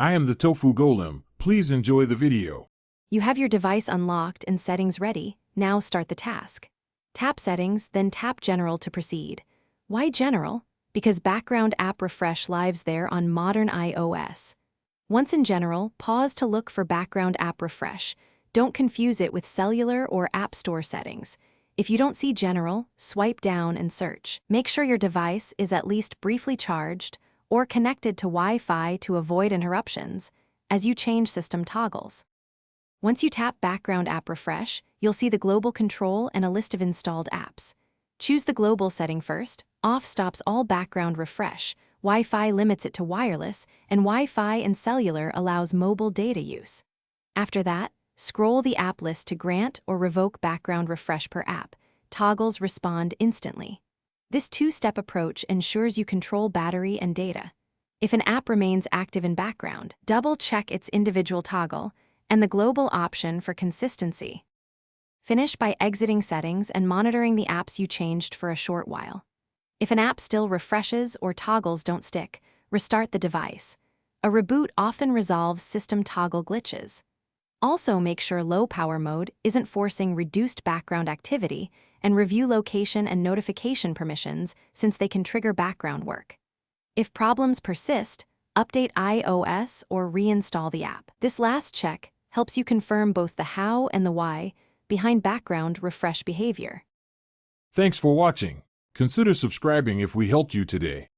I am the Tofu Golem. Please enjoy the video. You have your device unlocked and settings ready. Now start the task. Tap Settings, then tap General to proceed. Why General? Because Background App Refresh lives there on modern iOS. Once in General, pause to look for Background App Refresh. Don't confuse it with cellular or App Store settings. If you don't see General, swipe down and search. Make sure your device is at least briefly charged or connected to Wi-Fi to avoid interruptions as you change system toggles. Once you tap Background App Refresh, you'll see the global control and a list of installed apps. Choose the global setting first. Off stops all background refresh, Wi-Fi limits it to wireless, and Wi-Fi and cellular allows mobile data use. After that, scroll the app list to grant or revoke background refresh per app. Toggles respond instantly. This two-step approach ensures you control battery and data. If an app remains active in background, double-check its individual toggle and the global option for consistency. Finish by exiting settings and monitoring the apps you changed for a short while. If an app still refreshes or toggles don't stick, restart the device. A reboot often resolves system toggle glitches. Also, make sure low power mode isn't forcing reduced background activity, and review location and notification permissions since they can trigger background work. If problems persist, update iOS or reinstall the app. This last check helps you confirm both the how and the why behind background refresh behavior. Thanks for watching. Consider subscribing if we helped you today.